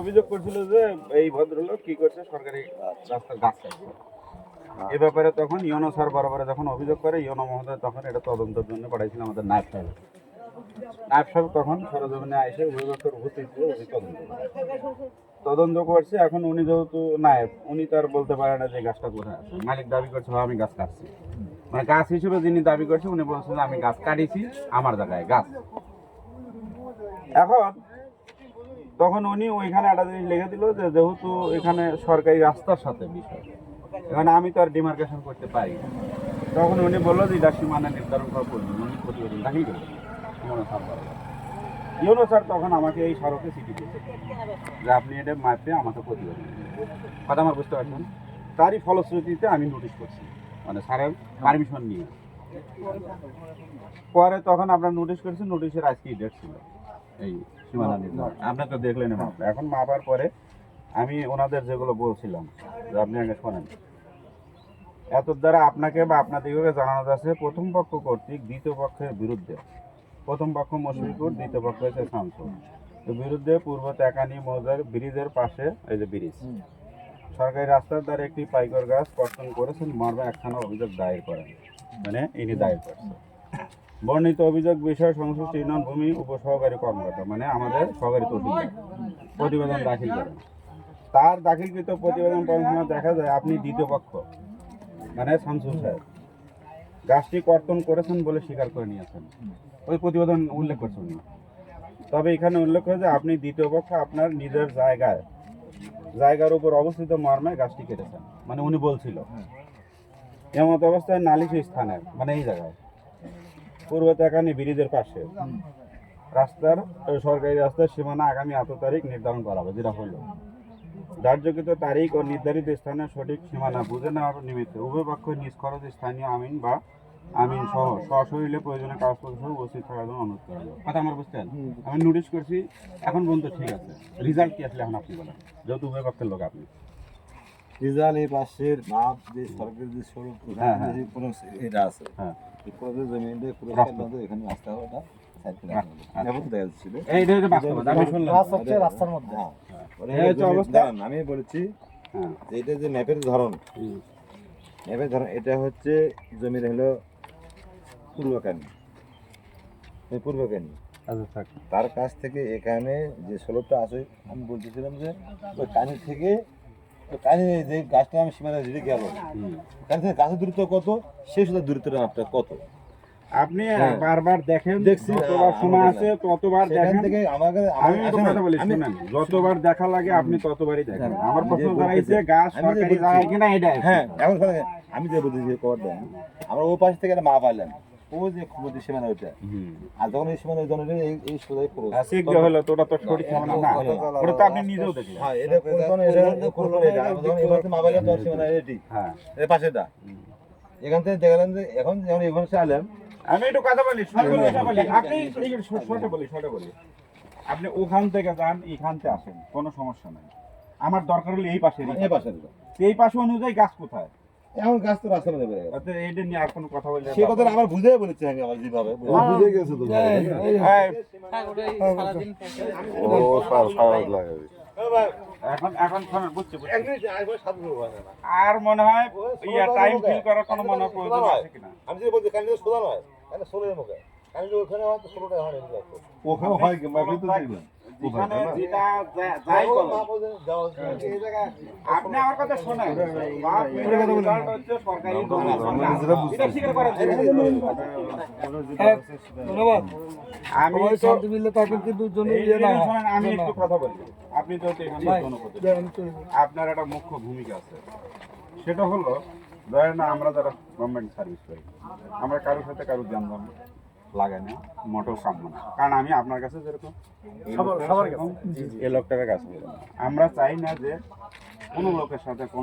অভিযোগ করছিল যে এই ভদ্রলোক কি করছে, সরকারি রাস্তার গাছ কাটছে। এ ব্যাপারে তখন ইউনো স্যার বরাবরে যখন অভিযোগ করে, ইউনো মহোদয় তখন এটা তদন্তের জন্য পাঠাইছিল আমাদের নায়ব সাহেব। নায়ব সাহেব তখন সরজমিনে এসে অভিযোগের উপস্থিত হয়ে উনি তদন্ত করছে। এখন উনি যেহেতু নায়ব, উনি তো আর বলতে পারে না যে গাছটা কোথায় আছে। মালিক দাবি করছে আমি গাছ কাটছি, মানে গাছ হিসেবে যিনি দাবি করছে উনি বলছেন আমি গাছ কাটিছি আমার জায়গায় গাছ। এখন তখন উনি ওইখানে একটা জিনিস লিখে দিল যে যেহেতু এখানে সরকারি রাস্তার সাথে বিষয়, এখানে আমি তো আর ডিমার্কেশন করতে পারি না। তখন উনি বললো যে এটা সীমানা নির্ধারণ করা প্রয়োজন, উনি প্রতিবেদন দাখিল করবেন ইউনো স্যার তখন আমাকে এই সড়কে চিঠি দিয়েছে যে আপনি এটা মাপে আমাকে প্রতিবেদন কথা আমার বুঝতে পারছেন। তারই ফলশ্রুতিতে আমি নোটিশ করছি, মানে স্যারের পারমিশন নিয়ে। পরে তখন আমরা নোটিশ করেছি, নোটিশের আজকেই ডেট ছিল এই সীমানা নির্ধারণ। আপনি তো দেখলেন মাপলে। এখন মাপার পরে আমি ওনাদের যেগুলো বলছিলাম যে আপনি আগে শোনেন, এত দ্বারা আপনাকে বা আপনাদেরকে জানানো যাচ্ছে প্রথম পক্ষ কর্তৃক দ্বিতীয় পক্ষের বিরুদ্ধে, প্রথম পক্ষ মশিকুর, দ্বিতীয় পক্ষ হচ্ছে শামসুর বিরুদ্ধে পূর্ব তেকানি মৌজার ব্রিজের পাশে, এই যে ব্রিজ, সরকারি রাস্তার দ্বারা একটি পাইকর গাছ কর্তন করেছেন মর্মে একখানা অভিযোগ দায়ের করেন, মানে ইনি দায়ের করেছেন। বর্ণিত অভিযোগ বিষয়ে সংশ্লিষ্ট ইউনিয়ন ভূমি উপসহকারী কর্মকর্তা, মানে আমাদের সহকারী তহসিলদার প্রতিবেদন দাখিল করেন। তার দাখিলকৃত প্রতিবেদন পড়াশোনা দেখা যায় আপনি দ্বিতীয় পক্ষ, মানে শামসুল সাহেব, গাছটি কর্তন করেছেন বলে স্বীকার করে নিয়েছেন। ওই প্রতিবেদন উল্লেখ করছেন উনি। তবে এখানে উল্লেখ হয়েছে আপনি দ্বিতীয় পক্ষ আপনার নিজের জায়গার উপর অবস্থিত মর্মে গাছটি কেটেছেন, মানে উনি বলছিল এমত অবস্থায় নালিশ স্থানের, মানে এই জায়গায় পূর্ব তেকানি ব্রিজের পাশে রাস্তার সরকারি রাস্তার সীমানা আগামী 8 তারিখ নির্ধারণ করা হবে, যেটা হলো ধার্যকৃত তারিখ ও নির্ধারিত স্থানের সঠিক সীমানা বুঝে নেওয়ার নিমিত্তে উভয় পক্ষ নিজ খরচে স্থানীয় আমিন বা আমিন সহ সশরীরে প্রয়োজনীয় কাগজপত্র সহ উপস্থিত থাকার জন্য অনুরোধ করা হবে। কথা আমার বুঝতেন? আমি নোটিশ করছি, এখন পর্যন্ত ঠিক আছে। রিজাল্ট কি আসলে এখন আপনি বলেন, যেহেতু উভয় পক্ষের লোক আপনি। রিজাল্ট এই পাশের মাপ যে সরকারি যে সড়ক কোনো এটা আছে, হ্যাঁ পুরো জমিতে পুরো এখানে রাস্তা ওটা আমি বলেছি এটা যে ম্যাপের ধরন, এটা হচ্ছে জমির হলো পূর্বকানী, তার কাছ থেকে এখানে যে স্লোপটা আছে আমি বলতেছিলাম যে ওই কানি থেকে কানি যে গাছটা আমি সীমানা যেতে গেল কানি থেকে গাছের দূরত্ব কত, সেই সাথে দূরত্বটা আপনার কত আপনি বারবার দেখেন, যতবার শোনা আছে ততবার দেখেন। আমি কথা বলি শুনেন, যতবার দেখা লাগে আপনি ততবারই দেখেন। আমার প্রশ্ন দাঁড়াইছে গাছ সরকারি জায়গা কিনা এটা। হ্যাঁ এখন আমি যে বলছি যে কর দেন আমরা ও পাশ থেকে একটা মা পাইলাম, ও যে ক্ষমতা সীমানা ওইটা, আর যখন এই সীমানা জন্য এই সোজাই পুরো ঠিক হলো তো, ওটা তো সঠিক সীমানা না, ওটা তো আপনি নিজেও দেখলেন। হ্যাঁ এটা কোন এটা যখন এবার মা পাইলাম তখন সীমানা এটি, হ্যাঁ এর পাশেটা এখান থেকে দেখলাম যে এখন যখন এখানে চাইলাম আমি একটু কথা বলি, আপনি বলি আপনি ওখান থেকে যান, এখানতে আসেন, কোনো সমস্যা নাই। আমার দরকার হলে এই পাশে, এই পাশে অনুযায়ী গাছ কোথায়, এখন গাছ তো রাস্তা মধ্যে বেড়ে গেছে, এইটা নিয়ে আর কোনো কথা বললে সে কথা আমার বুঝে বলেছি, আমি আবার যেভাবে বুঝে গেছে তো এখন শোনেন, বুঝছি আর মনে হয় টাইম ফিল করার কোনো মনে প্রয়োজন আছে কিনা। আমি যদি বলছি কালি সোজা নয়, কালি সোলের মুখে কালি ওখানে হয়তো ষোলোটা হয় ওখানে হয় কি মাপে তো দেখবেন আপনি আমার কথা শোনেন, আমি একটু কথা বলি। আপনি তো আপনার একটা মুখ্য ভূমিকা আছে, সেটা হলো ধরেন আমরা যারা গভর্নমেন্ট সার্ভিস করি, আমরা কারোর সাথে কারোর জানলাম লাগে না, মোটেও কাম্য না। কারণ আমি আপনার কাছে যেরকম এই লোকটার কাছে আমরা চাই না যে কোনো লোকের সাথে কোনো